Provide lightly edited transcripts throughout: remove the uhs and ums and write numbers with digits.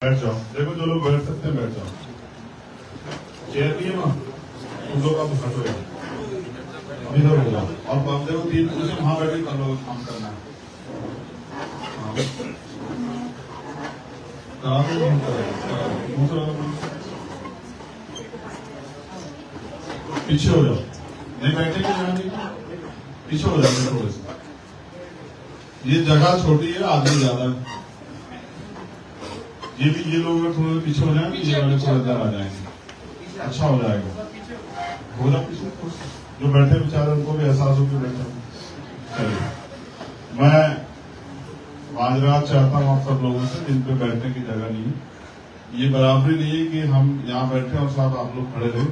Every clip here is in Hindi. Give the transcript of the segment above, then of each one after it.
बैठ जाओ। देखो जो लोग बैठ सकते हैं बैठ जाओ। चेयर नहीं है ना, उन लोग आप हटो यार, इधर हो जाओ। और आप देखो 3 कुर्सी वहां बैठे कर लो, काम करना है। पीछे हो जाओ, नहीं बैठेंगे पीछे हो जाओगे थोड़े से। ये जगह छोटी है, आदमी ज्यादा है। ये लोग थोड़े पीछे हो जाएंगे, ये वाले थोड़े अंदर आ जाएंगे, अच्छा हो जाएगा। हो जाओ पीछे, जो बैठे बेचारे उनको भी एहसास हो कि बैठे। चलिए, मैं आज रात चाहता हूँ आप सब लोगों से जिन पे बैठने की जगह नहीं है। ये बराबरी नहीं है कि हम यहाँ बैठे और साथ आप लोग खड़े रहे।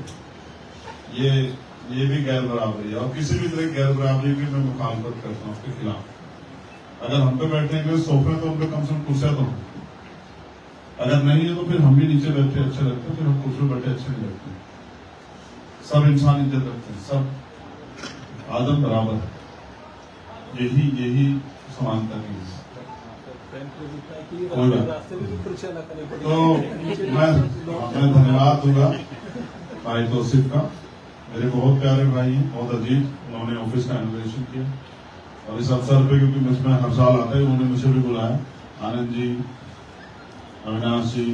ये भी गैर बराबरी है, और किसी भी तरह की गैर बराबरी की मैं मुखालफत करता हूँ, उसके खिलाफ। अगर हम पे बैठने के लिए सोफे तो उनपे कम से कम कुर्सियां तो, अगर नहीं है तो फिर हम भी नीचे बैठे अच्छे लगते हैं, फिर हम कुर्सी बैठे अच्छे नहीं लगते। सब इंसान इज्जत रखते हैं, सब आदम बराबर है। यही समानता की है। तो मैं धन्यवाद दूंगा भाई तौसीफ का। मेरे बहुत प्यारे भाई हैं, बहुत अजीज। उन्होंने ऑफिस का इनोग्रेशन किया और इस अवसर पे, क्योंकि मुझमें हर साल आता है, उन्होंने मुझे भी बुलाया। आनंद जी, अविनाश जी,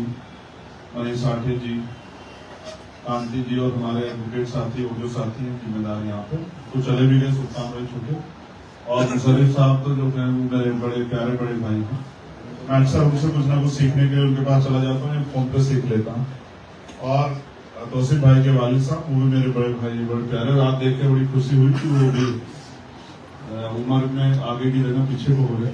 मनीष साठे जी, कांति जी और हमारे एडवोकेट साथी, ऑडियो साथी हैं, जिम्मेदार यहाँ पे तो चले भी गए, सुल्तान भाई छोटे, और मुशर्रफ साहब तो जो है मेरे बड़े प्यारे बड़े भाई हैं। मैं अक्सर उनसे कुछ ना कुछ सीखने के लिए उनके पास चला जाता हूँ, फोन पे सीख लेता हूँ। और तौसीफ भाई के वालिद साहब, वो भी मेरे बड़े भाई, बड़े प्यारे। रात देख के बड़ी खुशी हुई कि वो भी उम्र में आगे की जगह पीछे को हो गए।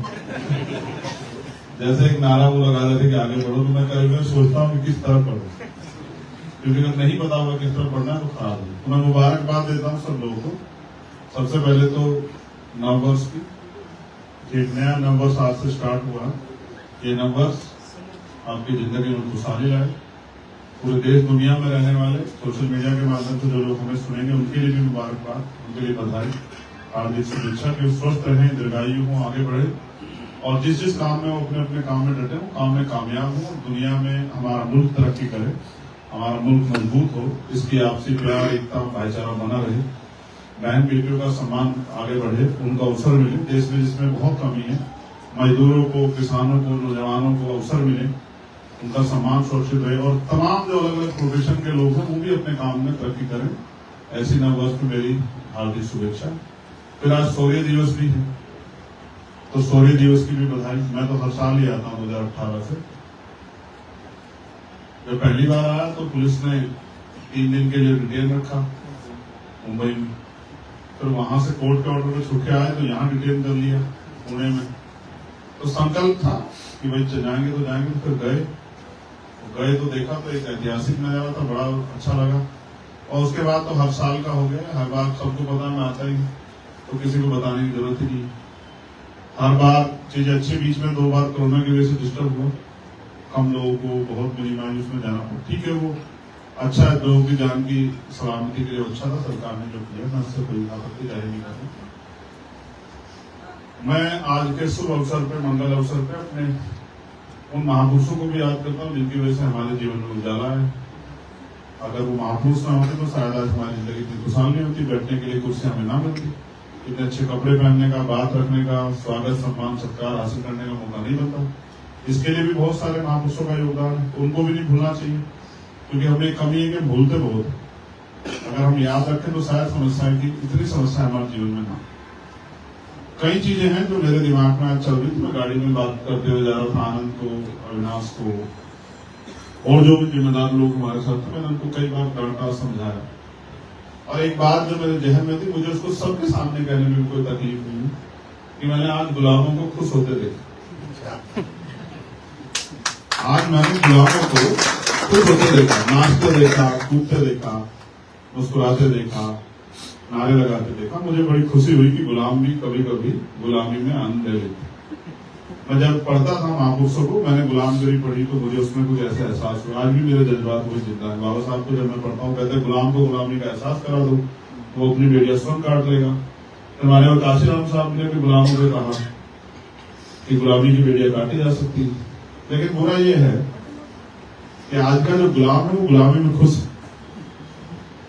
जैसे एक नारा वो लगा रहे थे कि आगे बढ़ो, तो मैं कभी मैं सोचता हूँ कि किस तरह पढ़ो, क्योंकि अगर नहीं पता होगा किस तरह पढ़ना है तो खराब है। तो मैं मुबारकबाद देता हूँ सब लोगों को। सबसे पहले तो नववर्ष की, एक नया नववर्ष आज से स्टार्ट हुआ। ये नववर्ष आपकी जिंदगी में खुशहाली लाए। पूरे देश दुनिया में रहने वाले सोशल मीडिया के माध्यम से जो लोग हमें सुनेंगे उनके लिए भी मुबारकबाद, उनके लिए बधाई, हार्दिक शुभेच्छा कि स्वस्थ रहें, दीर्घायु हों, आगे बढ़े और जिस काम में वो अपने अपने काम में डटे, वो काम में कामयाब हो, दुनिया में हमारा मुल्क तरक्की करे, हमारा मुल्क मजबूत हो, इसकी आपसी प्यार, एकता, भाईचारा बना रहे, बहन बेटियों का सम्मान आगे बढ़े, उनको अवसर मिले। देश में जिसमें बहुत कमी है, मजदूरों को, किसानों को, नौजवानों को अवसर मिले, उनका सम्मान सुरक्षित रहे, और तमाम जो अलग अलग प्रोफेशन के लोग हैं वो भी अपने काम में तरक्की करें। ऐसी नववर्ष में मेरी हार्दिक शुभेच्छा। फिर आज शौर्य दिवस भी है, तो शौर्य दिवस की भी बधाई। मैं तो हर साल ही आता हूँ 2018 से। जब पहली बार आया तो पुलिस ने 3 दिन के लिए डिटेन रखा मुंबई में, फिर वहां से कोर्ट के ऑर्डर पे छुट्टी आए तो यहाँ डिटेन कर लिया पुणे में। तो संकल्प था कि भाई जाएंगे तो जाएंगे, तो फिर गए तो देखा तो एक ऐतिहासिक नजारा था, बड़ा अच्छा लगा। और उसके बाद तो हर साल का हो गया, हर बार सबको पता मैं आता ही, तो किसी को बताने की जरूरत ही नहीं। हर बार चीज अच्छी, बीच में 2 बार कोरोना की वजह से डिस्टर्ब हुआ, कम लोगों को बहुत मिनिमाइज उसमें जाना पड़ा। ठीक है, वो अच्छा है, लोगों की जान की सलामती के लिए अच्छा था सरकार ने जो किया, मैं उससे कोई आपत्ति जाहिर नहीं करता। मैं आज के शुभ अवसर पे, मंगल अवसर पे अपने उन महापुरुषों को भी याद करता हूँ जिनकी वजह से हमारे जीवन में उजाला है। अगर वो महापुरुष न होते तो शायद आज हमारी जिंदगी इतनी खुशहाल नहीं होती, बैठने के लिए कुर्सी हमें ना मिलती, इतने अच्छे कपड़े पहनने का, बात रखने का, स्वागत सम्मान सत्कार हासिल करने का मौका नहीं मिलता। इसके लिए भी बहुत सारे महापुरुषों का योगदान है, उनको भी नहीं भूलना चाहिए, क्योंकि हमें कमी है कि भूलते बहुत है। अगर हम याद रखें तो शायद समस्या की इतनी समस्या हमारे जीवन में ना। कई चीजें हैं जो मेरे दिमाग में आज चल रही थी, मैं गाड़ी में बात करते हुए जा रहा था आनंद को, अविनाश को और जो भी जिम्मेदार लोग हमारे साथ थे, मैंने उनको कई बार डांटा, समझाया। और एक बात जो मेरे जहन में थी, मुझे उसको सबके सामने कहने में कोई तकलीफ नहीं कि मैंने आज गुलामों को खुश होते देखा। आज मैंने गुलामों को खुश होते देखा, नाचते देखा, कूदते देखा, मुस्कुराते देखा, नारे लगाते देखा। मुझे बड़ी खुशी हुई कि गुलाम भी कभी कभी गुलामी में आनंद ले लेते। मैं जब पढ़ता था महापुरुषों को, मैंने गुलामगिरी पढ़ी तो मुझे उसमें कुछ ऐसा एहसास हुआ। आज भी मेरे जज्बात वही जिंदा है। बाबा साहब को जब मैं पढ़ता हूँ, कहते हैं गुलाम को गुलामी का एहसास करा दो, वो अपनी बेटियां स्वयं काट लेगा। हमारे और काशीराम साहब ने भी गुलामों को कहा कि गुलामी की बेटियां काटी जा सकती है। लेकिन बुरा ये है कि आज का जो गुलाम है वो गुलामी में खुश है,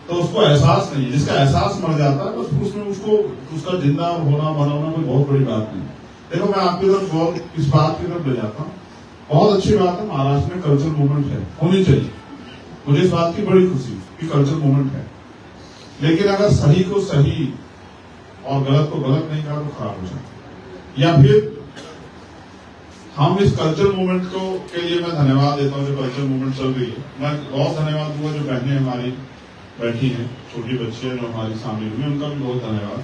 तो उसको एहसास नहीं है। जिसका एहसास मर जाता है बस उसमें उसको उसका जिंदा होना मरना कोई बहुत बड़ी बात नहीं। देखो मैं आपकी तरफ और इस बात की तरफ ले जाता हूँ, बहुत अच्छी बात है महाराष्ट्र में कल्चरल मूवमेंट है, होनी चाहिए, मुझे इस बात की बड़ी खुशी कि कल्चरल मूवमेंट है, लेकिन अगर सही को सही और गलत को गलत नहीं कहा तो खराब हो जाए। या फिर हम इस कल्चरल मूवमेंट को के लिए मैं धन्यवाद देता हूँ जो कल्चरल मूवमेंट चल रही है। मैं बहुत धन्यवाद दूंगा जो बहनें हमारी बैठी हैं, छोटी बच्चियां जो हमारी सामने हुई, उनका भी बहुत धन्यवाद।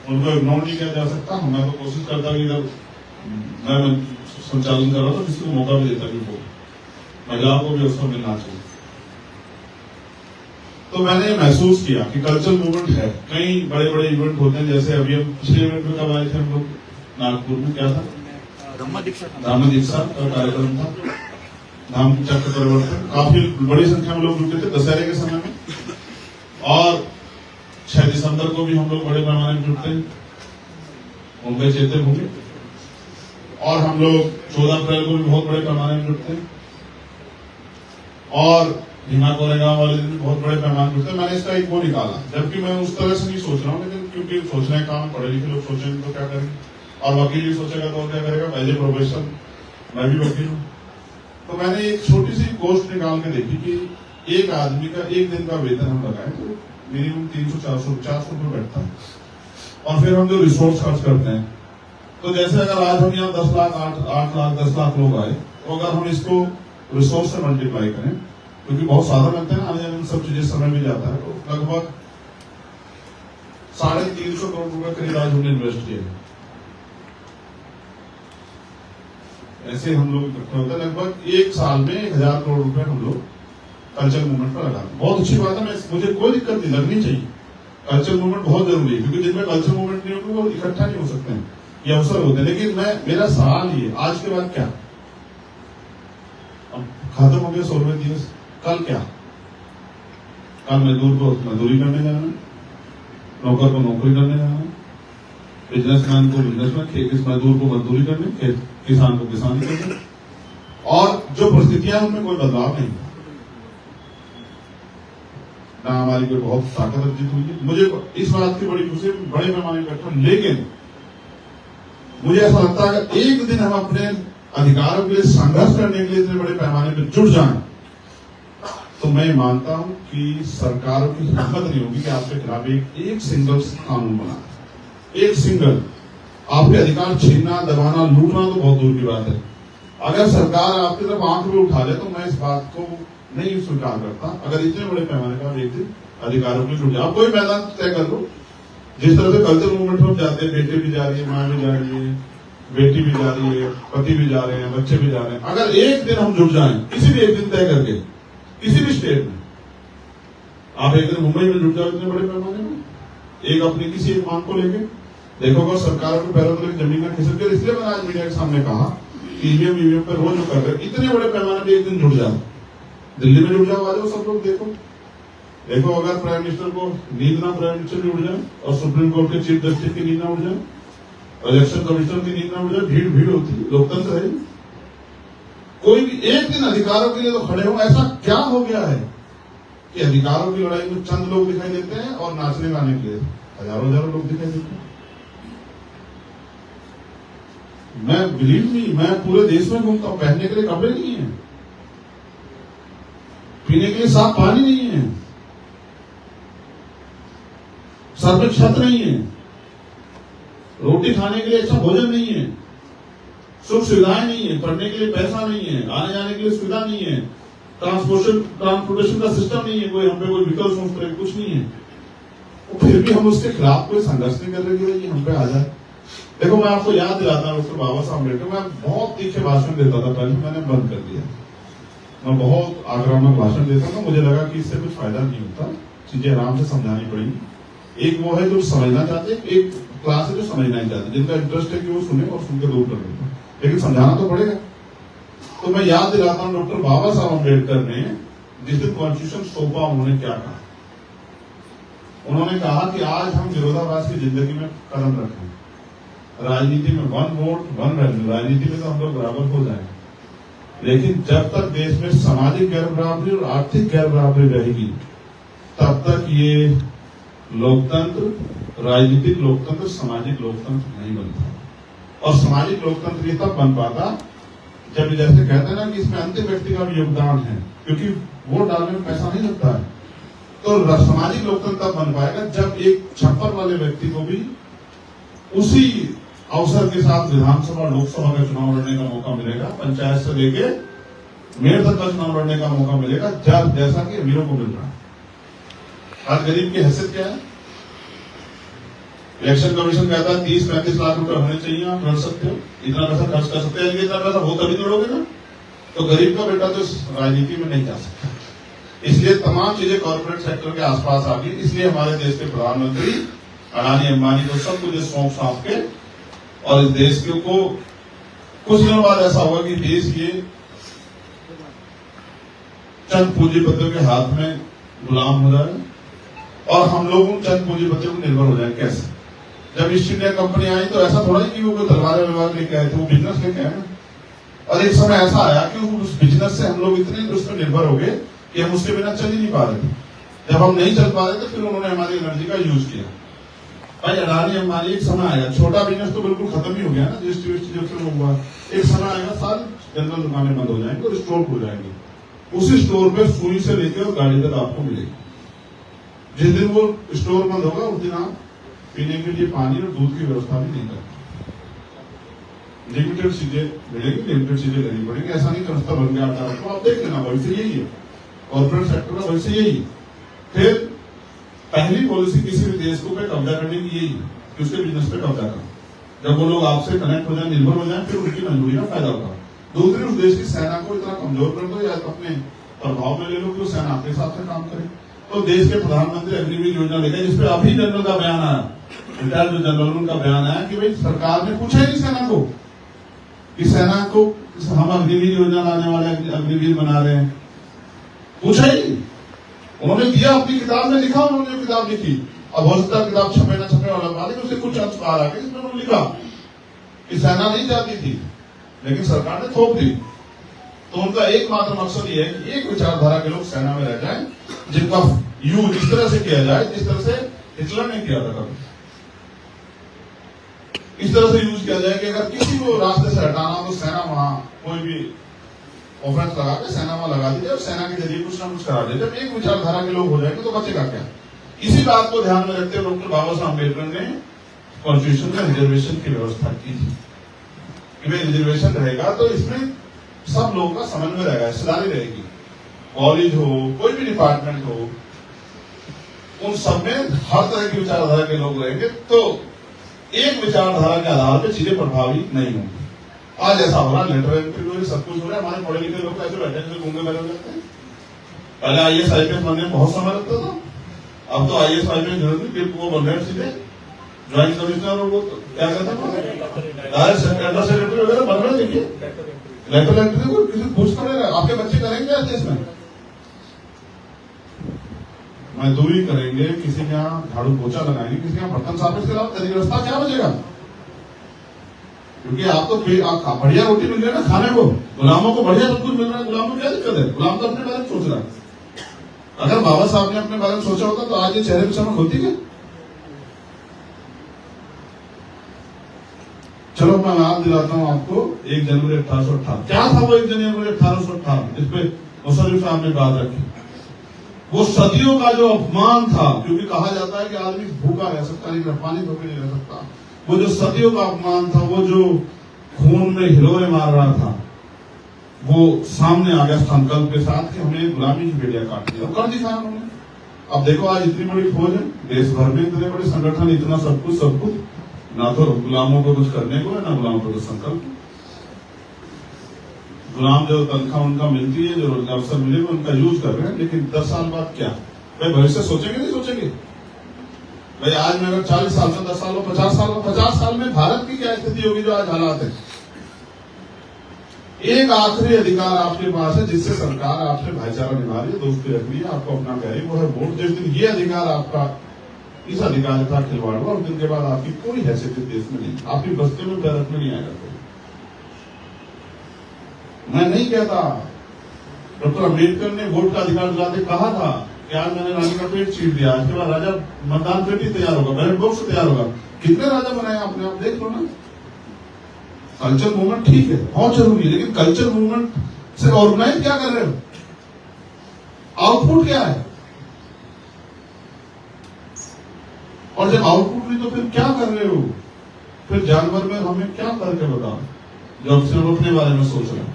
उनको इग्नोर नहीं किया जा सकता। मैं तो कोशिश करता कि जब मैं संचालन कर रहा था किसी को मौका भी देता कि वो महिलाओं को भी अवसर मिलना चाहिए। तो मैंने ये महसूस किया कि कल्चरल मूवमेंट है, कई बड़े बड़े इवेंट होते हैं, जैसे अभी हम पिछले इवेंट में कब आए थे हम लोग नागपुर में, क्या था, धम्म दीक्षा का कार्यक्रम था, धाम चक्र परिवर्तन, काफी बड़ी संख्या में लोग जुटे थे दशहरे के समय में, और 6 दिसंबर को भी हम लोग बड़े पैमाने में जुटते हैं, मुंबई चेते होंगे, और हम लोग 14 अप्रैल को भी बहुत बड़े पैमाने में जुटते हैं, और भीमा कोरेगांव वाले दिन भी बहुत बड़े पैमाने में जुटते हैं। मैंने इसका एक वो निकाला, जबकि मैं उस तरह से नहीं सोच रहा हूँ, लेकिन क्योंकि सोचने का काम पढ़े लिखे लोग सोचेंगे तो क्या करेंगे, और वकील भी सोचेगा तो क्या करेगा, एज ए प्रोफेशन मैं भी वकील हूँ। तो मैंने एक छोटी सी पोस्ट निकाल के देखी कि एक आदमी का एक दिन का वेतन हम लगाए तो मिनिमम 300-400 रुपये बैठता है, और फिर हम जो रिसोर्स खर्च करते हैं, तो जैसे अगर आज हम यहाँ 10 लाख 8 लाख 10 लाख लोग आए, तो अगर हम इसको रिसोर्स से मल्टीप्लाई करें, क्योंकि बहुत साधन लगते हैं आने जाने में, सब चीजें समय भी जाता है, तो लगभग 350 करोड़ रुपए करीब आज हमने इन्वेस्ट किए। ऐसे हम लोग इकट्ठे होते हैं, लगभग एक साल में 1000 करोड़ रुपए हम लोग कल्चरल मूवमेंट पर लगाते हैं। बहुत अच्छी बात है, मुझे कोई दिक्कत नहीं, लगनी चाहिए। कल्चरल मूवमेंट बहुत जरूरी है, क्योंकि जिनमें कल्चरल मूवमेंट नहीं होगी वो इकट्ठा नहीं हो सकते हैं, ये अवसर होते हैं। लेकिन मेरा सवाल ये, आज के बाद क्या, अब खत्म हो गया 16वें दिवस, कल क्या, कल मजदूर को मजदूरी करने जाना है, नौकर को नौकरी करने जाना है, बिजनेसमैन को बिजनेसमैन, मजदूर को मजदूरी करने, किसान को किसानी करने, और जो परिस्थितियां उनमें कोई बदलाव नहीं, ना हमारी कोई बहुत ताकत अर्जित हुई है। मुझे इस बात की बड़ी खुशी, बड़े पैमाने पर इकट्ठा, लेकिन मुझे ऐसा लगता है कि एक दिन हम अपने अधिकारों के लिए संघर्ष करने के लिए इतने बड़े पैमाने पर जुट जाएं, तो मैं मानता हूं कि सरकारों की हिम्मत नहीं होगी कि आपके खिलाफ एक सिंगल कानून बना, एक सिंगल आपके अधिकार छीनना, दबाना, लूटना तो बहुत दूर की बात है। अगर सरकार आपकी तरफ आंख भी उठा ले तो मैं इस बात को नहीं स्वीकार करता। अगर इतने बड़े पैमाने का एक दिन अधिकारों के जुट जाए, आप कोई मैदान तय कर लो, जिस तरह से कल्चरल मूवमेंट में जाते हैं, बेटे भी जा रही है, माँ भी जा रही है, बेटी भी जा रही है, पति भी जा रहे हैं, बच्चे भी जा रहे हैं, अगर एक दिन हम जुट जाएं, किसी भी एक दिन तय करके, किसी भी स्टेट में, आप एक दिन मुंबई में जुट जाओ इतने बड़े पैमाने में, एक अपनी किसी एक मांग को लेके, देखो अगर सरकार के पैरों तले जमीन में खिसक गई। इसलिए मैंने आज मीडिया के सामने कहा कि ईवीएम पर रोज जो कर रहे, इतने बड़े पैमाने पर एक दिन जुट जाओ, दिल्ली में जुट जाओ, आ जाओ सब लोग, देखो अगर प्राइम मिनिस्टर को नींद ना, प्राइम मिनिस्टर भी उठ जाए, और सुप्रीम कोर्ट के चीफ जस्टिस की नींद ना उठ जाए, इलेक्शन कमिश्नर की नींद ना उठ जाए, भीड़ होती, लोकतंत्र है। कोई भी एक दिन अधिकारों के लिए तो खड़े हो। ऐसा क्या हो गया है कि अधिकारों की लड़ाई में चंद लोग दिखाई देते हैं और नाचने गाने के लिए हजारों लोग दिखाई देते हैं। मैं बिलीव नहीं, मैं पूरे देश में घूमता हूं, पहनने के लिए कपड़े नहीं है, पीने के लिए साफ पानी नहीं है, सर पे छत नहीं है, रोटी खाने के लिए अच्छा भोजन नहीं है, सुख सुविधाएं नहीं है, पढ़ने के लिए पैसा नहीं है, आने जाने के लिए सुविधा नहीं है, ट्रांसपोर्टेशन का सिस्टम नहीं है, कोई हम पे कोई विकल्प सोच रहे, कुछ नहीं है, और फिर भी हम उसके खिलाफ कोई संघर्ष नहीं कर रहे कि हम पे आ जाए। देखो मैं आपको याद दिलाता हूं, डॉक्टर बाबा साहब अम्बेडकर, मैं बहुत तीखे भाषण देता था पहले, मैंने बंद कर दिया। मैं बहुत आक्रामक भाषण देता था, मुझे लगा कि इससे कुछ फायदा नहीं होता, चीजें आराम से समझानी पड़ेगी। एक वो है जो समझना चाहते, एक क्लास है जो समझना ही चाहते, जिनका इंटरेस्ट है कि वो सुने और सुनकर दूर कर देते, लेकिन समझाना तो पड़ेगा। तो मैं याद दिलाता हूं, डॉक्टर बाबा साहब अम्बेडकर ने जिस दिन कॉन्स्टिट्यूशन सौंपा, उन्होंने क्या कहा? उन्होंने कहा कि आज हम विरोधाभास की जिंदगी में कदम रखें, राजनीति में 1 वोट 1 वैल्यू, राजनीति में तो हम लोग बराबर हो जाएंगे, लेकिन जब तक देश में सामाजिक गैर बराबरी और आर्थिक गैर बराबरी रहेगी तब तक ये लोकतंत्र, राजनीतिक लोकतंत्र, सामाजिक लोकतंत्र नहीं बनता। और सामाजिक लोकतंत्र ये तब बन पाता जब जैसे कहते हैं ना कि इसमें अंतिम व्यक्ति का भी योगदान है, क्योंकि वोट डालने में पैसा नहीं लगता है। तो सामाजिक लोकतंत्र तब बन पाएगा जब एक छप्पर वाले व्यक्ति को भी उसी अवसर के साथ विधानसभा, लोकसभा का चुनाव लड़ने का मौका मिलेगा, पंचायत से लेके मेयर तक का चुनाव लड़ने का मौका मिलेगा, जैसा कि अमीरों को मिल रहा है। आज गरीब की हैसियत क्या है? इलेक्शन कमीशन कहता है 30-35 लाख रुपए होने चाहिए, आप लड़ सकते हो, इतना पैसा खर्च कर सकते हैं, इतना पैसा हो तभी लड़ोगे ना। तो गरीब का बेटा तो राजनीति में नहीं जा सकता। इसलिए तमाम चीजें कॉर्पोरेट सेक्टर के आसपास आ गई। इसलिए हमारे देश के प्रधानमंत्री अडानी अंबानी को सब कुछ सौंप के, और इस देश को कुछ दिनों बाद ऐसा होगा कि देश ये चंद पूंजीपतियों के हाथ में गुलाम हो जाए और हम लोग उन चंद पूंजीपतियों पर निर्भर हो जाए। कैसे? जब ईस्ट इंडिया कंपनी आई तो ऐसा थोड़ा ही कि वो कोई तलवार लेके आए थे, वो बिजनेस लेके आए ना। और एक समय ऐसा आया कि उस बिजनेस से हम लोग इतने उस पर निर्भर हो गए कि हम उसके बिना चल ही नहीं पा रहे थे। जब हम नहीं चल पा रहे थे फिर उन्होंने हमारी एनर्जी का यूज किया। भाई अडानी अंबानी, एक समय आएगा, छोटा बिजनेस तो बिल्कुल खत्म ही हो गया ना, जीएसटी जब से हुआ, एक समय आएगा सारी जनरल दुकानें बंद हो जाएंगी और स्टोर खुल जाएंगे। उसी स्टोर पे सुई से लेकर और गाड़ी तक आपको मिलेगी। जिस दिन वो स्टोर बंद होगा उस दिन आप पीने के लिए पानी और दूध की व्यवस्था भी नहीं करते। लिमिटेड चीजें मिलेगी, लिमिटेड चीजें लेनी पड़ेगी। ऐसा नहीं रास्ता बन गया तो आप देख लेना, भविष्य यही है, कॉर्पोरेट सेक्टर का भविष्य यही। फिर पहली पॉलिसी किसी भी देश को पे कब्जा करने की यही है कि उसके बिजनेस पे कब्जा करो। जब वो लोग आपसे कनेक्ट हो जाए, निर्भर हो जाए, फिर उनकी मंजूरी में फायदा होगा। दूसरी, उस देश की सेना को इतना कमजोर कर दो या अपने प्रभाव में ले लो कि वो सेना आपके साथ में काम करे। तो देश के प्रधानमंत्री अग्निवीर योजना लेकर, जिसपे अभी जनरल का बयान आया, रिटायर्ड जो जनरल उनका बयान आया कि भाई सरकार ने पूछा ही नहीं सेना को कि सेना को हम अग्निवीर योजना लाने वाले अग्निवीर बना रहे हैं, पूछा ही। उन्होंने दिया, अपनी किताब में लिखा, उन्होंने किताब लिखी। अब हो सकता है किताब छपे ना छपे वाला बात है, उससे कुछ अंश बाहर आ गए, इसमें उन्होंने लिखा कि सेना नहीं चाहती थी लेकिन सरकार ने थोप दी। तो उनका एकमात्र मकसद ये है कि एक विचारधारा के लोग सेना में रह जाएं, जिनका यूज इस तरह से किया जाए जिस तरह से हिटलर ने किया था कभी। इस तरह से यूज किया जाए कि अगर किसी को रास्ते से हटाना तो सेना वहां कोई भी ऑफेंस लगा के सेना वहां लगा दीजिए और सेना के जरिए कुछ ना कुछ करा दीजिए। जब एक विचारधारा के लोग हो जाएंगे तो बचेगा क्या? इसी बात को ध्यान में रखते हुए डॉक्टर बाबा साहब अम्बेडकर ने कॉन्स्टिट्यूशन में रिजर्वेशन की व्यवस्था की थी कि भाई रिजर्वेशन रहेगा तो इसमें सब लोगों का समन्वय रहेगा, हिस्सेदारी रहेगी। कॉलेज हो, कोई भी डिपार्टमेंट हो, उन सब में हर तरह की विचारधारा के लोग रहेंगे, तो एक विचारधारा के आधार पर चीजें प्रभावी नहीं होंगी। आज ऐसा हो रहा, लेटर एंट्री सब कुछ हो रहा है, हमारे पढ़े लिखे लोग ऐसे बैठे से घूमने बैठे जाते हैं। पहले आईएएस आईपीएस बनने में बहुत समय लगता था, अब तो आईएएस आईपीएस जरूरत नहीं, वो बन रहे सीधे ज्वाइंट कमिश्नर और वो क्या कहते हैं सेक्रेटरी वगैरह बन रहे। देखिए लेटर एंट्री को किसी पूछ कर आपके बच्चे करेंगे क्या देश में? मजदूरी करेंगे, किसी के यहाँ झाड़ू पोछा लगाएंगे, किसी के यहाँ बर्तन साफ, इसके अलावा तेरी व्यवस्था क्या बचेगा? क्योंकि आप तो बढ़िया रोटी मिल रही है ना खाने को, गुलामों को बढ़िया सब कुछ मिल रहा है, गुलाम को क्या दिक्कत है? गुलाम तो अपने बारे में सोच रहा है। अगर बाबा साहब ने अपने बारे में सोचा होता तो आज ये चेहरे पे चमक होती क्या? चलो मैं याद दिलाता हूँ आपको 1 जनवरी 1858 क्या था। वो 1 जनवरी 1858 जिस पे मुशर्रफ साहब ने बात रखी, वो सदियों का जो अपमान था, क्योंकि कहा जाता है कि आदमी भूखा रह सकता नहीं, पानी भूखे नहीं रह सकता। वो जो सदियों का अपमान था, वो जो खून में हिलोरे मार रहा था, वो सामने आ गया संकल्प के साथ कि हमें गुलामी की बेड़ियां काटनी है, कर दिखाया उन्होंने। अब देखो आज इतनी बड़ी फौज है, देश भर में इतने बड़े संगठन, इतना सब कुछ, ना तो गुलामों को कुछ करने को है, ना गुलामों को कुछ संकल्प। गुलाम जो तनख्वाह उनका मिलती है, जो रोजगार अवसर मिले, उनका यूज कर रहे हैं, लेकिन 10 साल बाद क्या? भाई भविष्य सोचेंगे नहीं सोचेंगे? भाई आज में अगर 40 साल में, 10 साल में, 50 साल में भारत की क्या स्थिति होगी जो आज हालात है? एक आखिरी अधिकार आपके पास है जिससे सरकार आपसे भाईचारा निभा रही है, दोस्ती रख रही है, आपको अपना कह रही है, वो है वोट। जिस दिन ये अधिकार आपका, इस अधिकार के साथ खिलवाड़ हुआ, उस दिन के बाद आपकी कोई हैसियत देश में नहीं, आपकी बस्ती में पैर रखने नहीं आएगा। मैं नहीं कहता, डॉक्टर अम्बेडकर ने वोट का अधिकार दिलाते कहा था कि आज मैंने रानी का पेट छीट दिया, इसके बाद राजा मतदान पेटी तैयार होगा, बैलेट बॉक्स तैयार होगा। कितने राजा बनाए आपने, आप देख लो ना। कल्चर मूवमेंट ठीक है, बहुत जरूरी है, लेकिन कल्चर मूवमेंट से ऑर्गेनाइज क्या कर रहे हो, आउटपुट क्या है? और जब आउटपुट नहीं तो फिर क्या कर रहे हो? फिर जानवर में हमें क्या फर्क है बताओ, जो सिर्फ अपने बारे में सोच रहे हैं।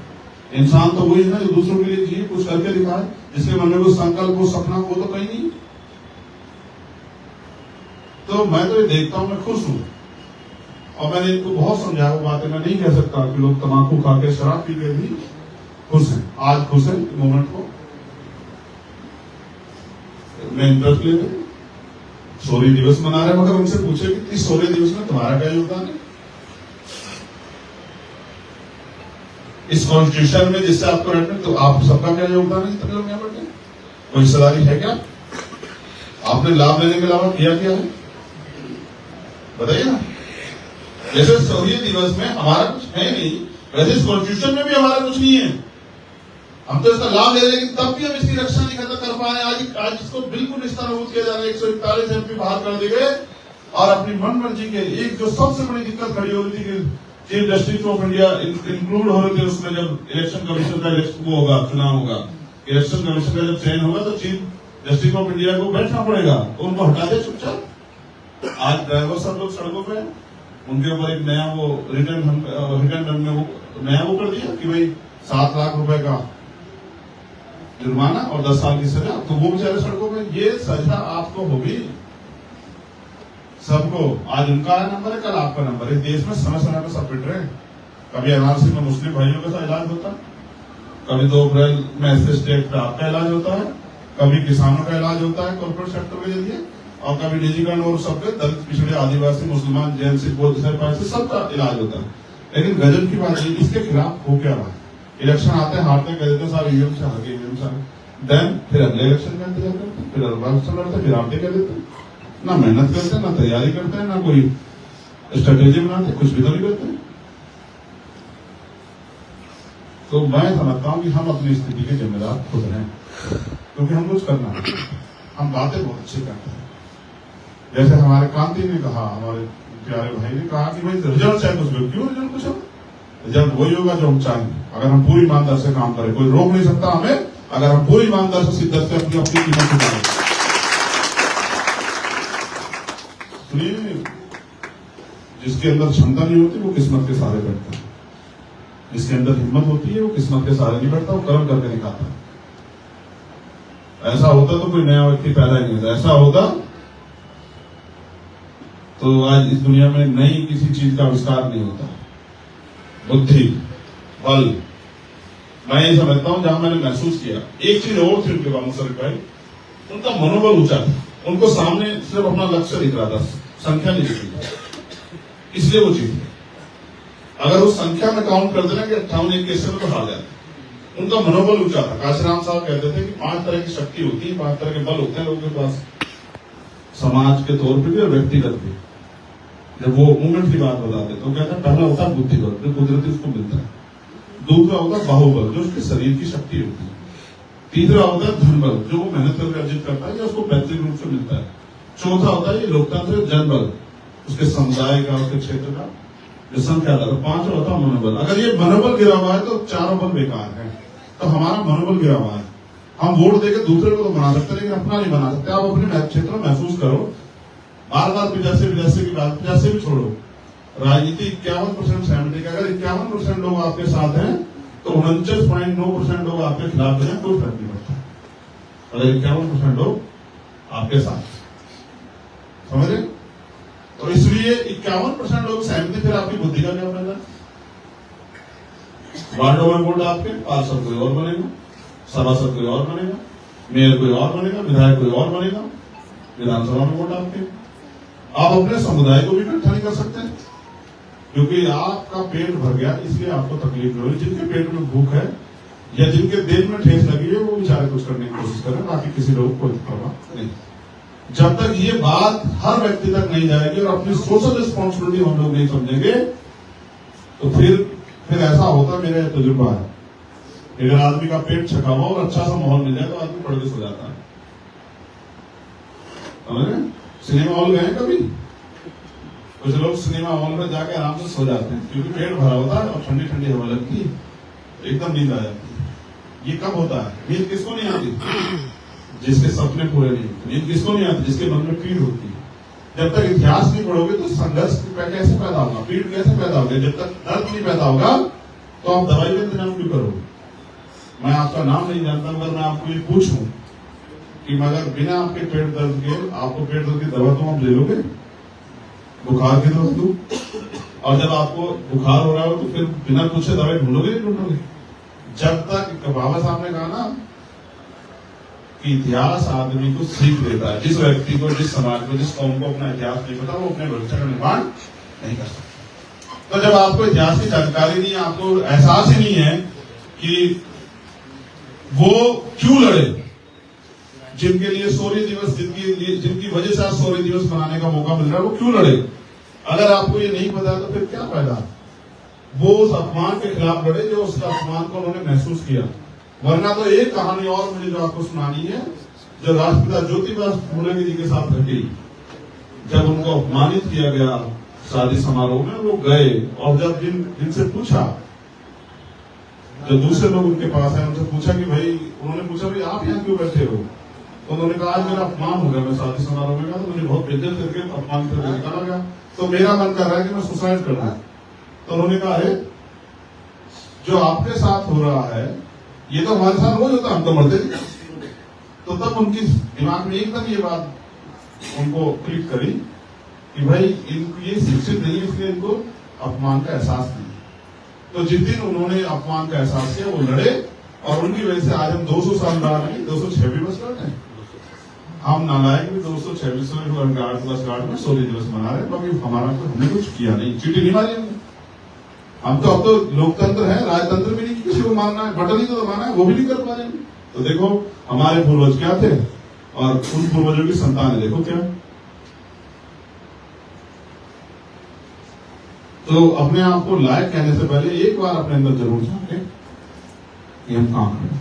इंसान तो वही है ना जो दूसरों के लिए जिए, कुछ करके दिखाए, जिसके मन में कोई संकल्प हो, सपना, वो तो कहीं नहीं। तो मैं तो ये देखता हूं, मैं खुश हूं, और मैंने इनको बहुत समझाया वो बातें। मैं नहीं कह सकता कि लोग तम्बाकू खा के, शराब पी के भी खुश हैं, आज खुश है मोमेंट को मैं इंटरेस्ट ले रहे, शौर्य दिवस मना रहे, मगर उनसे पूछे कि इस शौर्य दिवस में तुम्हारा क्या योगदान है? इस कॉन्स्टिट्यूशन में जिससे आपको रहते हैं, तो आप सबका क्या योगदान है? इतने लोग यहाँ बैठे, कोई हिस्सेदारी है क्या? आपने लाभ लेने के अलावा किया क्या है, बताइए ना। जैसे शौर्य दिवस में हमारा कुछ है नहीं, वैसे इस कॉन्स्टिट्यूशन में भी हमारा कुछ नहीं है। हम तो इसका लाभ ले रहे, लेकिन तब भी हम इसकी रक्षा नहीं कर पा रहे। आज इसको बिल्कुल निस्तारभूत किया जा रहा है। 141 MP बाहर कर दिए गए, और अपनी मन मर्जी के एक जो सबसे बड़ी दिक्कत खड़ी हो रही थी कि chief justice of India include हो रहे थे उसमें, जब इलेक्शन कमीशन का वो होगा, चुनाव होगा, इलेक्शन कमीशन का जब चयन होगा तो चीफ जस्टिस ऑफ इंडिया को बैठना पड़ेगा, तो उनको हटा दे चुपचाप। आज ड्राइवर सब लोग सड़कों पे, उनके ऊपर एक नया वो रिटर्न में वो नया वो कर दिया कि भाई 7 लाख रुपए का जुर्माना और 10 साल की सजा, तो वो बेचारे सड़कों पे। ये सजा आपको होगी सबको। आज उनका नंबर है, कल आपका नंबर है। देश में समय समय पर सब पिट रहे हैं। कभी एनआरसी में मुस्लिम भाइयों का इलाज होता है, कभी 2 अप्रैल में एससी एक्ट पे आपका इलाज होता है, कभी किसानों का इलाज होता है कॉर्पोरेट सेक्टर के जरिए, और कभी निजीकरण और सबके दलित, पिछड़े, आदिवासी, मुसलमान, जैन, सिख, बौद्ध, ईसाई सबका इलाज होता है। लेकिन गजब की बात है, इसके खिलाफ हो क्या रहा? इलेक्शन आते हैं, हारते कह देते हैं सारे ईवीएम से हार गए, ईवीएम से, देन फिर अगले इलेक्शन का इंतजार करते हैं, फिर अगला इलेक्शन लड़ते, फिर आते कह देते हैं। ना मेहनत करते हैं, ना तैयारी करते हैं, ना कोई स्ट्रेटेजी बनाते, कुछ भी तो नहीं करते। तो मैं समझता हूं कि हम अपनी स्थिति के जिम्मेदार खुद हैं, क्योंकि हम कुछ करना है। हम बातें बहुत अच्छी करते हैं, जैसे हमारे कांति ने कहा, हमारे प्यारे भाई ने कहा कि भाई रिजल्ट चाहे कुछ भी, क्यों रिजल्ट कुछ हो, रिजल्ट वही होगा जो हम चाहेंगे, अगर हम पूरी ईमानदार से काम करें। कोई रोक नहीं सकता हमें, अगर हम पूरी ईमानदार से, शिद्दत से अपनी कीमत चुकाएं। सुनिए, जिसके अंदर क्षमता नहीं होती वो किस्मत के सहारे बैठता है, जिसके अंदर हिम्मत होती है वो किस्मत के सहारे नहीं बैठता, वो कर्म करके दिखाता है। ऐसा होता तो कोई नया व्यक्ति पैदा ही नहीं होता। ऐसा होता तो आज इस दुनिया में नई किसी चीज का आविष्कार नहीं होता। बुद्धि, बल, मैं ये समझता हूं, जहां मैंने महसूस किया एक चीज और थी उनके बाद, मुशर्रफ भाई, उनका मनोबल ऊंचा था। उनको सामने सिर्फ अपना लक्ष्य दिख रहा था, संख्या नहीं दिख रही थी, इसलिए वो जीते। अगर उस संख्या में काउंट कर देना कि 58-21 में तो हार जाते। उनका मनोबल ऊंचा था। काशीराम साहब कहते थे कि 5 तरह की शक्ति होती है, 5 तरह के बल होते हैं लोगों के पास, समाज के तौर पर भी और व्यक्तिगत भी। जब वो मूवमेंट की बात बताते तो कहते हैं पहला होता है बुद्धिबल, जो कुदरती उसको मिलता है। दूसरा होता है बाहुबल, जो उसके शरीर की शक्ति होती है। तीसरा होता है धनबल, जो वो मेहनत करके अर्जित करता है या उसको पैतृक रूप से मिलता है। चौथा होता है ये लोकतंत्र, जनबल, उसके समुदाय का, उसके क्षेत्र का जो संख्या था। पांचवा होता है मनोबल। अगर ये मनोबल गिरा हुआ है तो चारों बल बेकार है। तो हमारा मनोबल गिरा हुआ है। हम वोट देकर दूसरे को तो बना सकते हैं, लेकिन अपना नहीं बना सकते। आप अपने क्षेत्र में महसूस करो, बार बार 85 की बात, 85 भी छोड़ो, राजनीति 51% सहमति का। अगर 51% लोग आपके साथ हैं तो 49.9% लोग आपके खिलाफ हैं, कोई फर्क नहीं पड़ता। अगर 51% लोग आपके साथ, समझे? तो इसलिए 51% लोग सहमति, फिर आपकी बुद्धि का क्या फायदा? वार्डों में वोट आपके, पार्षद कोई और बनेगा, सभासद कोई और बनेगा, मेयर कोई और बनेगा, विधायक कोई और बनेगा, विधानसभा में वोट आपके। आप अपने समुदाय को भी इकट्ठा नहीं कर सकते, क्योंकि आपका पेट भर गया, इसलिए आपको तकलीफ हो रही। जिनके पेट में भूख है या जिनके दिल में ठेस लगी है, वो बेचारे कुछ करने की कोशिश करें, बाकी किसी लोग को परवाह नहीं। जब तक ये बात हर व्यक्ति तक नहीं जाएगी और अपनी सोशल रिस्पॉन्सिबिलिटी हम लोग नहीं समझेंगे, तो फिर ऐसा होता, मेरा तजुर्बा है, अगर आदमी का पेट छका हुआ और अच्छा सा माहौल मिल जाए तो आदमी पढ़ के सो जाता है। सिनेमा हॉल गए कभी? कुछ लोग सिनेमा हॉल में जाके आराम से सो जाते हैं क्योंकि पेट भरा होता है और ठंडी ठंडी हवा लगती है, एकदम नींद आ जाती है। ये कब होता है? नींद किसको नहीं आती? जिसके सपने पूरे नहीं होते। नींद किसको नहीं आती? जिसके मन में पीड़ होती है। जब तक इतिहास नहीं पढ़ोगे तो संघर्ष कैसे पैदा होगा, पीड़ कैसे पैदा होगा? जब तक दर्द नहीं पैदा होगा तो आप दवाई का इंतजाम क्यों करोगे? मैं आपका नाम नहीं जानता, मगर मैं आपको ये पूछूं कि मगर बिना आपके पेट दर्द के आपको पेट दर्द की दवा तो आप ले लोगे? बुखार की दवा दूं? और जब आपको बुखार हो रहा हो तो फिर बिना पूछे दवाई ढूंढोगे नहीं ढूंढोगे? जब तक बाबा साहब ने कहा ना कि इतिहास आदमी को सीख देता है। जिस व्यक्ति को, जिस समाज को, जिस कौम को अपना इतिहास नहीं पता वो अपने भविष्य का निर्माण नहीं कर सकता। तो जब आपको इतिहास की जानकारी नहीं है, आपको एहसास ही नहीं है कि वो क्यों लड़े, जिनके लिए शौर्य दिवस, जिनकी वजह से आज शौर्य दिवस मनाने का मौका मिल रहा है, वो क्यों लड़े? अगर आपको ये नहीं पता तो फिर क्या फायदा? वो उस अपमान के खिलाफ लड़े जो उस अपमान को उन्होंने महसूस किया। वरना तो एक कहानी और मुझे जो आपको सुनानी है, जो राष्ट्रपिता ज्योतिबा फूले जी के साथ घटी। जब उनको अपमानित किया गया शादी समारोह में, वो गए और जब जिनसे पूछा, जो दूसरे लोग उनके पास आए, उनसे पूछा कि भाई, उन्होंने पूछा भाई आप यहाँ क्यों बैठे हो? तो उन्होंने कहा आज मेरा अपमान हो गया, मैं शादी समारोह में गया तो मुझे बहुत बेइज्जत करके अपमान करके निकाला गया, तो मेरा मन कर रहा है कि मैं सुसाइड कर दूं। तो उन्होंने कहा अरे जो आपके साथ हो रहा है ये तो हमारे साथ रोज होता, हम तो मरते नहीं। तो तब उनकी दिमाग में एकदम ये बात उनको क्लिक करी कि भाई इनको ये शिक्षित नहीं, इसलिए इनको अपमान का एहसास नहीं। तो जिस दिन उन्होंने अपमान का एहसास किया वो लड़े और उनकी वजह से आज हम 200 साल बाद नहीं 226 वर्ष लड़ रहे हैं। हम नालायक भी 226वें गार्ड में शौर्य दिवस मना रहे हैं, बाकी हमारा हमने कुछ किया नहीं, चीटी नहीं मारी हमने। हम तो अब तो लोकतंत्र है, राजतंत्र भी नहीं कि किसी को मारना है, बटन ही तो दबाना है, वो भी नहीं कर पा रहे हैं। तो देखो हमारे पूर्वज क्या थे और उन पूर्वजों की संतान देखो क्या। तो अपने आप को लायक कहने से पहले एक बार अपने अंदर जरूर झांके कि हम काम करें।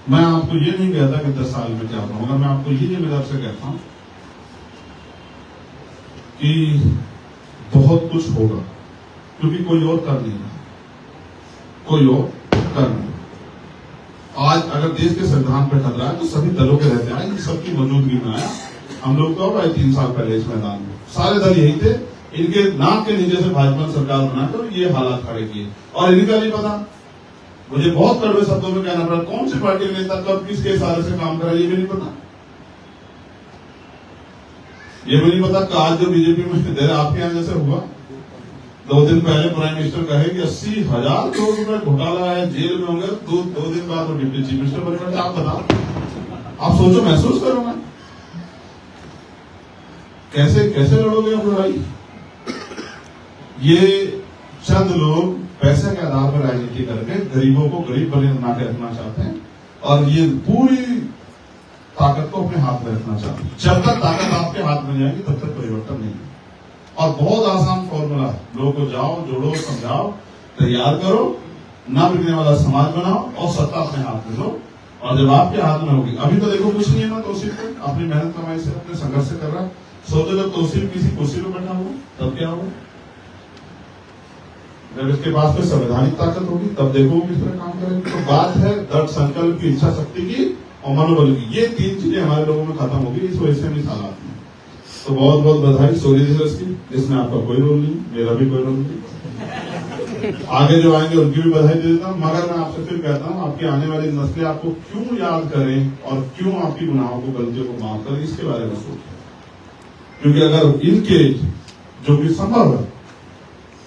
मैं आपको ये नहीं कहता कि 10 साल में क्या होगा, मैं आपको ये जिम्मेदार से कहता हूं कि बहुत कुछ होगा, क्योंकि कोई और कर नहीं रहा, कोई और कर नहीं। आज अगर देश के संविधान पर खतरा है तो सभी दलों के रहते हैं, सबकी मौजूदगी में आया। हम लोग तो अब आए 3 साल पहले इस मैदान में, सारे दल यही थे, इनके नाक के नीचे से भाजपा सरकार बनाकर ये हालात खड़े किए और इनका नहीं पता। मुझे बहुत कड़वे शब्दों में कहना पड़ा, कौन सी पार्टी के नेता कब किसके इशारे से काम करे ये भी नहीं पता। ये भी नहीं पता कि आज जो बीजेपी में आपके यहाँ जैसे हुआ, 2 दिन पहले प्राइम मिनिस्टर कहे कि 80,000 करोड़ रुपए घोटाला है, जेल में होंगे, 2 दिन बाद वो डिप्टी चीफ मिनिस्टर बने। आप बताओ, आप सोचो, महसूस करो मैं कैसे कैसे लड़ोगे आप लड़ाई। ये चंद लोग पैसे के आधार पर राजनीति करके गरीबों को गरीब बना के रखना चाहते हैं और ये पूरी ताकत को अपने हाथ में रखना चाहते हैं। जब तक ताकत आपके हाथ में जाएगी तब तक परिवर्तन नहीं है। और बहुत आसान फॉर्मूला, लोगों को जाओ, जोड़ो, समझाओ, तैयार करो, न बिकने वाला समाज बनाओ और सत्ता अपने हाथ में लो। और जब आपके हाथ में होगी, अभी तो देखो कुछ नहीं है ना, तौसीफ को अपनी मेहनत कमाई से, अपने संघर्ष से कर रहा है। सोचो जब तौसीफ किसी कुर्सी पर बैठा होगा तब क्या होगा? जब इसके पास कोई संवैधानिक ताकत होगी तब देखो किस तरह काम करेंगे। तो बात है दृढ़ संकल्प की, इच्छा शक्ति की और मनोबल की। ये 3 चीजें हमारे लोगों में खत्म होगी इस वजह से हम इस हालात में। तो बहुत बहुत बधाई शौर्य दिवस की, जिसमें आपका कोई रोल नहीं, मेरा भी कोई रोल नहीं। आगे जो आएंगे उनकी भी बधाई दे देता हूँ, मगर मैं आपसे फिर कहता हूँ आपकी आने वाली नस्लें आपको क्यों याद करें और क्यों आपकी गुनाहों को, गलतियों को माफ करें, इसके बारे में सोचें। क्योंकि अगर इनके जो भी संभव है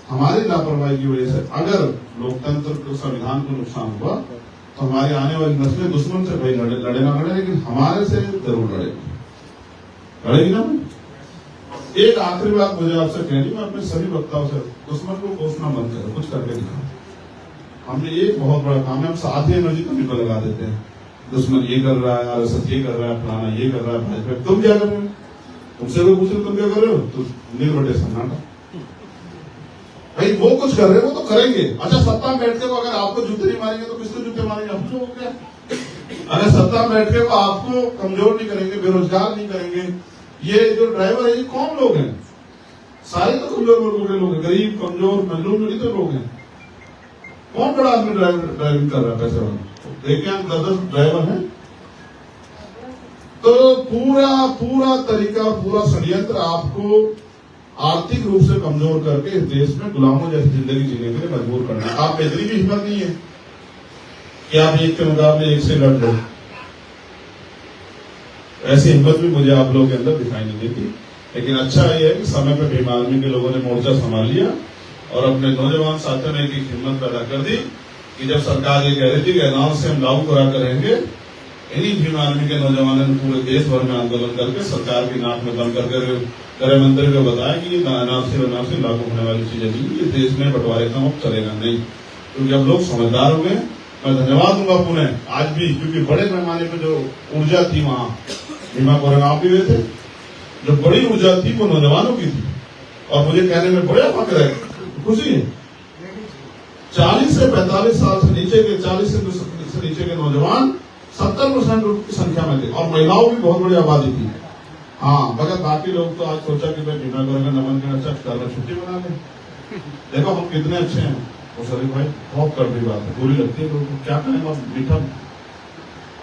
हमारी लापरवाही की वजह से अगर लोकतंत्र को, संविधान को नुकसान हुआ तो हमारी आने वाली नस्लें दुश्मन से भाई लड़े ना लड़े, लेकिन हमारे से जरूर लड़ेगी ना। एक आखिरी बात मुझे आपसे कहनी, मैं अपने सभी वक्ताओं से, दुश्मन को कोसना बंद करो, कुछ करके दिखाओ। हमने एक बहुत बड़ा काम है, हम साधी एनर्जी कभी पर लगा देते हैं। दुश्मन ये कर रहा है, आरएसएस ये कर रहा है, फलाना ये कर रहा है, भाजपा। तुम क्या कर रहे हो? तुमसे कोई पूछे तुम क्या कर रहे हो? तो नील बटे सन्नाटा। भाई वो कुछ कर रहे हैं, वो तो करेंगे। अच्छा, सत्ता में बैठ के वो अगर आपको जूते नहीं मारेंगे तो किसको जूते मारेंगे? आप लोगों को क्या? अगर सत्ता में बैठ के वो आपको कमजोर नहीं करेंगे, बेरोजगार नहीं करेंगे, ये जो ड्राइवर है ये कौन लोग हैं? सारे तो कमजोर वर्गों के लोग हैं, गरीब, कमजोर, मजलूम, यही तो लोग हैं। कौन बड़ा आदमी ड्राइविंग कर रहा है पैसे वाला? देखिए, हम 10 ड्राइवर हैं। तो पूरा तरीका, पूरा षड्यंत्र आपको आर्थिक रूप से कमजोर करके इस देश में गुलामों जैसी जिंदगी जीने के लिए मजबूर करना है। आप में इतनी भी हिम्मत नहीं है कि आप एक के मुकाबले एक से लड़ लो। ऐसी हिम्मत भी मुझे आप लोगों के अंदर दिखाई नहीं देती। लेकिन अच्छा ये है कि समय पर भीम आर्मी के लोगों ने मोर्चा संभाल लिया और अपने नौजवान साथियों ने एक हिम्मत पैदा कर दी कि जब सरकार ये कह रही थी कि अनाउंस से हम लागू करा करेंगे, इन्हीं भीम आर्मी के नौजवानों ने पूरे देश भर में आंदोलन करके सरकार की नाक में बंद करके गृह मंत्री को बताया कि ये एनआरसी लागू होने वाली चीजें नहीं, ये देश में बंटवारे का मुक्त चलेगा नहीं। क्योंकि अब लोग समझदार हो गए। मैं धन्यवाद दूंगा पुनः आज भी, क्योंकि बड़े पैमाने पर जो ऊर्जा थी वहां भीमा कोरेगांव आप भी हुए थे, जो बड़ी ऊर्जा थी वो नौजवानों की थी। और मुझे कहने में बड़ा फक्र है, खुशी है, 40 से 45 साल से नीचे के 40 से नीचे के नौजवान 70% की संख्या में थे और महिलाओं की बहुत बड़ी आबादी थी। हाँ, मगर बाकी लोग तो आज सोचा कि भाई भीमा कोरेगांव नमन के अच्छा छुट्टी बना लें। देखो हम कितने अच्छे हैं। वो सर भाई बहुत कड़वी बात है, बुरी लगती है लोगों को। क्या करें अब, मीठा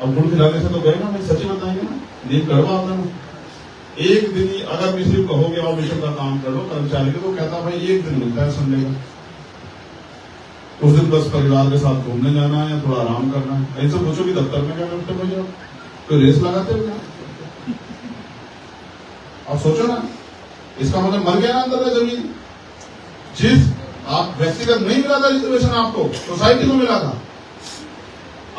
अब गुड़ खिलाने से तो गए ना, मैं सच्ची बताएंगे ना, नींद कड़वा आता है। एक दिन ही अगर किसी को कहोगे और मिशन का काम कर लो कर्मचारी को, तो कहता भाई एक दिन मिलता है संडे का, उस दिन बस परिवार के साथ घूमने जाना है या थोड़ा आराम करना है। ऐसे पूछो कि दफ्तर में क्या करते हो भैया, कोई रेस लगाते हो क्या? आप सोचो ना, इसका मतलब मर गया ना अंदर का जमीन। जिस आप व्यक्तिगत नहीं मिला था रिजर्वेशन, आपको सोसाइटी को मिला था।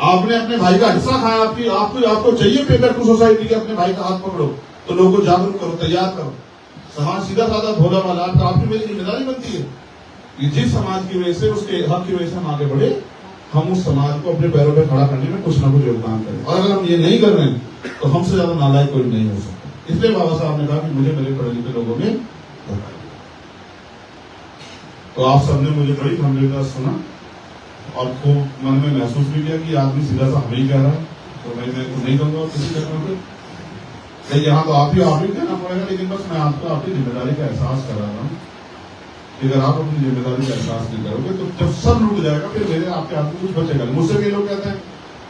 आपने अपने भाई का हिस्सा खाया, आपको चाहिए पेपर टू सोसाइटी के, अपने भाई का हाथ पकड़ो, तो लोगों को जागरूक करो, तैयार करो। समाज सीधा साधा भोला वाला आपकी मेरी जिम्मेदारी बनती है कि जिस समाज की वजह से, उसके हक की वजह से हम आगे बढ़े, हम उस समाज को अपने पैरों पर खड़ा करने में कुछ ना कुछ योगदान करें। और अगर हम ये नहीं कर रहे हैं तो हमसे ज्यादा नालायक कोई नहीं हो सकता। इसलिए बाबा साहब ने कहा कि मुझे मेरे पढ़े लिखे लोगों में, तो आप सबने मुझे बड़ी गंभीरता सुना और खूब मन में महसूस भी किया कि आदमी सीधा सा हमें ही कह रहा है, तो मैं नहीं कहूंगा किसी जगह पे। यहाँ तो आप ही कहना पड़ेगा, लेकिन बस मैं आपको आपकी जिम्मेदारी का एहसास करा रहा हूँ। अगर आप अपनी जिम्मेदारी का एहसास नहीं करोगे तो जब सब लूट जाएगा, फिर मेरे आपके हाथ में कुछ बचेगा। मुझसे भी लोग कहते हैं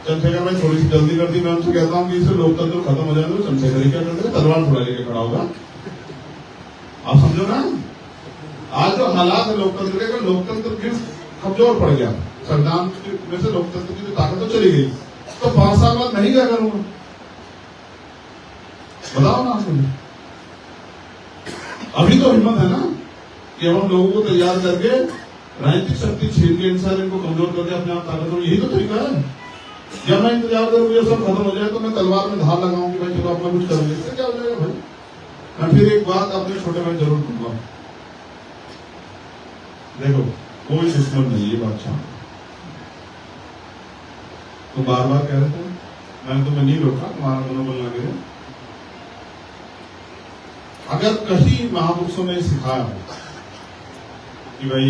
चंद्रशेखर भाई थोड़ी सी जल्दी कर दी, मैं उनसे कहता हूँ कि इसे लोकतंत्र खत्म हो जाएगा तो चंद्रशेखर क्या करते हैं, तलवार थोड़ा लेके खड़ा होगा। आप समझो ना, आज जो हालात है लोकतंत्र के, लोकतंत्र फिर कमजोर पड़ गया, संविधान में से लोकतंत्र की जो ताकत तो चली गई, तो 5 साल बाद नहीं क्या करूंगा, बताओ ना मुझे। अभी तो हिम्मत है ना कि हम लोगों को तैयार करके राजनीतिक शक्ति छीन के इंसान इनको कमजोर करके अपने आप ताकत, यही तो तरीका है। जब मैं इंतजार करूँ ये सब खत्म हो जाए तो मैं तलवार में धार लगाऊंगी, भाई चलो अपना कुछ करेंगे, इससे क्या हो जाएगा भाई। मैं फिर एक बात अपने छोटे भाई जरूर कहूंगा, देखो कोई दुश्मन नहीं है बादशाह, तो बार बार कह रहे थे, मैंने तुम्हें नहीं रोका, तुम्हारा मनोबल ना गिरे। अगर कहीं महापुरुषों ने सिखाया कि भाई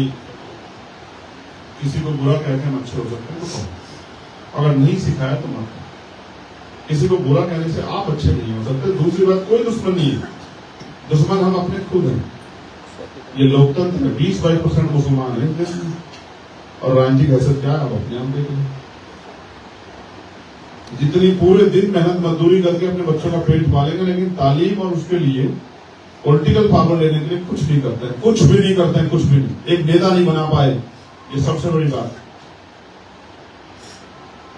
किसी को बुरा कहकर हम अच्छे हो सकते हैं तो कहो, अगर नहीं सिखाया तो मत। किसी को बुरा कहने से आप अच्छे नहीं हो सकते। दूसरी बात, कोई दुश्मन नहीं है, दुश्मन हम अपने खुद हैं। ये लोकतंत्र है, 20-22% मुसलमान है देश में, और राजनीतिक हैसियत क्या है आप अपने आप देख लें। जितनी पूरे दिन मेहनत मजदूरी करके अपने बच्चों का पेट पालेंगे, लेकिन तालीम और उसके लिए पॉलिटिकल पावर लेने के लिए कुछ नहीं करते हैं, कुछ भी नहीं करते हैं, कुछ भी नहीं। एक नेता नहीं बना पाए, ये सबसे बड़ी बात।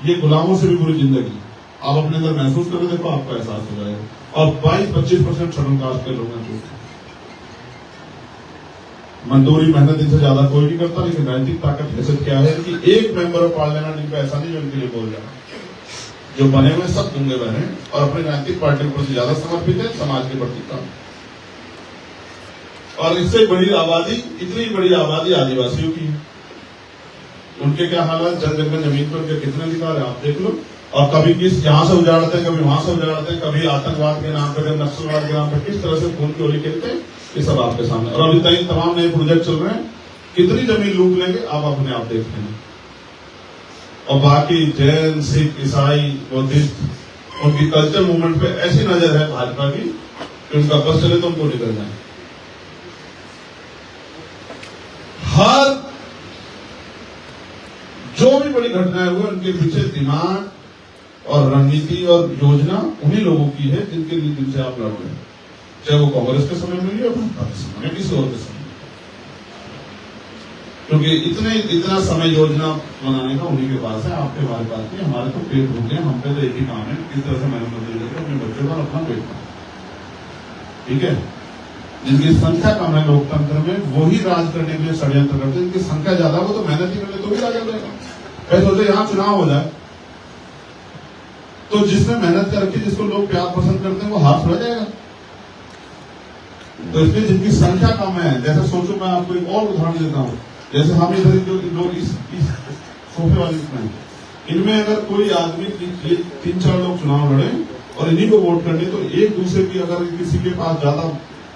ये गुलामों से भी बुरी जिंदगी आप अपने अंदर महसूस करें, देखो आपका एहसास हो जाएगा। और 22-25% शेड्यूल कास्ट के लोग हैं, मजदूरी मेहनत इनसे ज्यादा कोई नहीं करता। लेकिन राजनीतिक ताकत हैसियत क्या है कि एक मेंबर ऑफ पार्लियामेंट इनको ऐसा नहीं जो इनके लिए बोल जाए, जो बने हुए सब दूंगे बने और अपनी राजनीतिक पार्टी के प्रति ज्यादा समर्पित है, समाज के प्रति कम। और इससे बड़ी आबादी, इतनी बड़ी आबादी आदिवासियों की है। उनके क्या हालात, जन जमीन पर उनके कितने अधिकार है आप देख लो। और कभी किस यहाँ से उजाड़ते हैं, कभी वहां से उजाड़ते हैं, कभी आतंकवाद के नाम पर, नक्सलवाद के नाम पर किस तरह से खून की होली खेलते हैं, ये सब आपके सामने। और अभी तक तमाम नए प्रोजेक्ट चल रहे हैं, कितनी जमीन लूट लेंगे आप अपने आप देख लेंगे। और बाकी जैन, सिख, ईसाई, बुद्धिस्ट उनकी कल्चर मूवमेंट पे ऐसी नजर है भाजपा की कि उनका बस चले तो उनको निकल जाए। हर जो भी बड़ी घटनाएं हुई उनके पीछे दिमाग और रणनीति और योजना उन्हीं लोगों की है जिनके लिए जिनसे आप लड़ रहे हैं, चाहे वो कांग्रेस के समय में या भाजपा के समय में, किसी और के समय। क्योंकि इतना समय योजना बनाने का उन्हीं के पास है, आपके हमारे पास नहीं। हमारे तो पेट भूखे हैं, हम पे तो एक ही काम है, किस तरह से मैनेजमेंट करके अपने बच्चों का अपना पेट पाए। ठीक है, जिनकी संख्या कम है लोकतंत्र में वही राज करने के लिए षड्यंत्र करते हैं, जिनकी संख्या ज्यादा हो तो मेहनत ही करने तो भी राज करेगा। ऐसे होते यहाँ चुनाव हो जाए तो जिसने मेहनत कर रखी, जिसको लोग प्यार पसंद करते हैं, वो हाथ रह जाएगा। तो इसलिए जिनकी संख्या कम है, जैसे सोचो मैं आपको एक और उदाहरण देता हूँ, जैसे हम इधर जो लोग इस सोफे वाले में, इनमें अगर कोई आदमी 3-4 लोग चुनाव लड़े और इन्हीं को वोट करने, तो एक दूसरे की अगर किसी के पास ज्यादा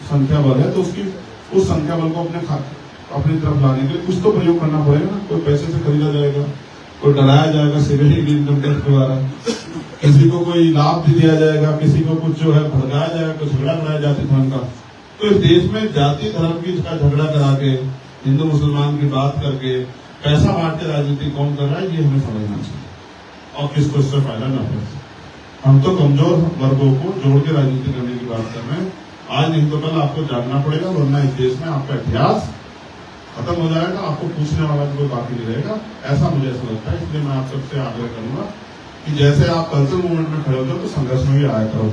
संख्या बल है तो उसकी उस संख्या बल को अपनी तरफ लाने के लिए कुछ तो प्रयोग करना पड़ेगा ना। कोई पैसे से खरीदा जाएगा, कोई डराया जाएगा सिविल इनकम टैक्स के द्वारा, किसी को कोई लाभ भी दिया जाएगा, किसी को कुछ जो है भड़काया जाएगा, कुछ झगड़ा कराया जाति धर्म का। तो इस देश में जाति धर्म की झगड़ा करा के, हिंदू मुसलमान की बात करके पैसा बांट के राजनीति कौन कर रहा है, ये हमें समझना चाहिए और किसको इससे फायदा न हो। हम तो कमजोर वर्गों को जोड़ के राजनीति करने की बात कर रहे हैं। आज नहीं तो कल आपको जागना पड़ेगा, वरना इस देश में आपका इतिहास खत्म हो जाएगा, आपको पूछने वाला कोई बाकी नहीं रहेगा। ऐसा मुझे ऐसा लगता है। इसलिए मैं आप सबसे आग्रह करूंगा कि जैसे आप कल्चर मूवमेंट में खड़े होते हो तो संघर्ष में भी आया करो।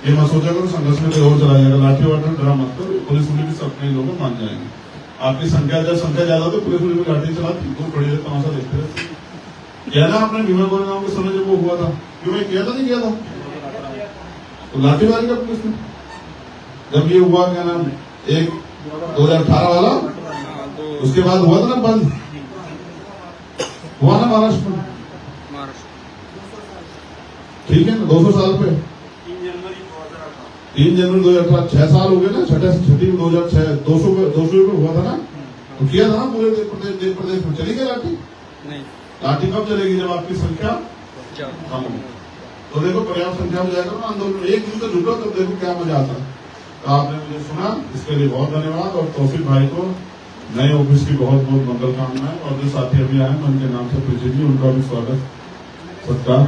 ये मत सोचा करो संघर्ष में कोई और चला जाएगा, लाठी वाठी डरा मत करो। पुलिस पुलिस भी सब अपने लोग मान जाएंगे। आपकी संख्या ज्यादा तो पुलिस पुलिस लाठी चलाती, तो खड़ी रहती, तमाशा देखते रहते। किया ना आपने भीमा कोरेगांव के समय जब वो हुआ था, क्यों किया था, नहीं किया था, तो लाठी मारी का पुलिस ने। जब ये हुआ क्या नाम, एक 2018 वाला, उसके बाद हुआ था ना बंद, हुआ ना महाराष्ट्र में, ठीक है ना, 200 साल पे 3 जनवरी 2018, 6 साल हो गए ना, छठी में 2006 200 पे हुआ था ना। तो किया था ना पूरे देश प्रदेश में। चली गई लाठी? नहीं। लाठी कब चलेगी? जब आपकी संख्या कम हो। तो देखो पर्याप्त संख्या हो जाएगा ना आंदोलन, एक दिन तो जुटो, तब देखो क्या मजा आता है। तो आपने मुझे सुना, इसके लिए बहुत धन्यवाद। और तौफीक भाई को नए ऑफिस की बहुत बहुत मंगल कामनाएं। और जो साथी अभी आए, मैं उनके नाम से परिचय दी, उनका भी स्वागत सत्कार।